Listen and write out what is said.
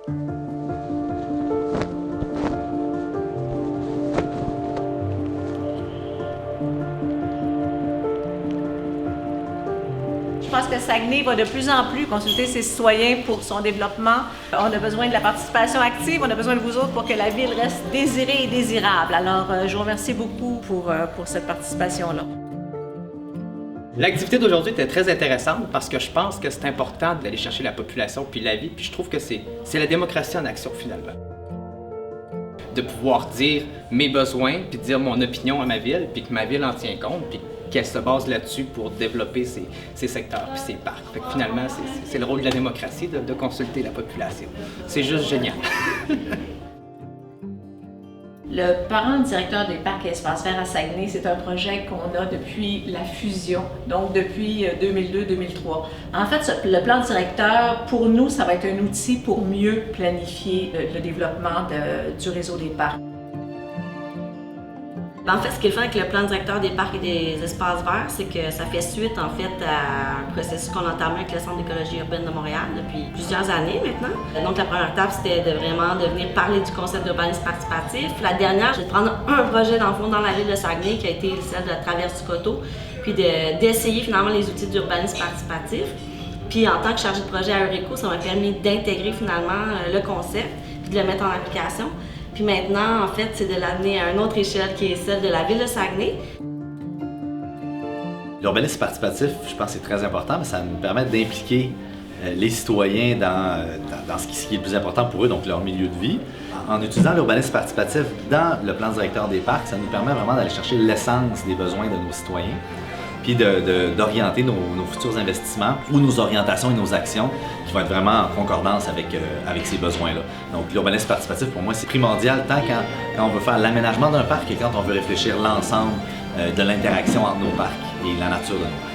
Je pense que Saguenay va de plus en plus consulter ses citoyens pour son développement. On a besoin de la participation active, on a besoin de vous autres pour que la ville reste désirée et désirable. Alors, je vous remercie beaucoup pour cette participation-là. L'activité d'aujourd'hui était très intéressante parce que je pense que c'est important d'aller chercher la population puis la vie, puis je trouve que c'est la démocratie en action finalement. De pouvoir dire mes besoins, puis dire mon opinion à ma ville, puis que ma ville en tient compte, puis qu'elle se base là-dessus pour développer ses secteurs puis ses parcs. Fait que finalement, c'est le rôle de la démocratie de consulter la population. C'est juste génial. Le parent directeur des parcs et espaces verts à Saguenay, c'est un projet qu'on a depuis la fusion, donc depuis 2002-2003. En fait, le plan directeur, pour nous, ça va être un outil pour mieux planifier le développement du réseau des parcs. En fait, ce qui est le fun avec le plan directeur des parcs et des espaces verts, c'est que ça fait suite en fait à un processus qu'on a entamé avec le Centre d'écologie urbaine de Montréal depuis plusieurs années maintenant. Donc la première étape, c'était de vraiment venir parler du concept d'urbanisme participatif. La dernière, c'est de prendre un projet dans le fond dans la ville de Saguenay qui a été celle de la traverse du Coteau, puis d'essayer finalement les outils d'urbanisme participatif. Puis en tant que chargé de projet à Eureco, ça m'a permis d'intégrer finalement le concept puis de le mettre en application. Puis maintenant, en fait, c'est de l'amener à une autre échelle qui est celle de la ville de Saguenay. L'urbanisme participatif, je pense que c'est très important, mais ça nous permet d'impliquer les citoyens dans ce qui est le plus important pour eux, donc leur milieu de vie. En utilisant l'urbanisme participatif dans le plan directeur des parcs, ça nous permet vraiment d'aller chercher l'essence des besoins de nos citoyens, puis d'orienter nos futurs investissements ou nos orientations et nos actions qui vont être vraiment en concordance avec ces besoins-là. Donc l'urbanisme participatif, pour moi, c'est primordial tant quand on veut faire l'aménagement d'un parc et quand on veut réfléchir l'ensemble de l'interaction entre nos parcs et la nature de nos parcs.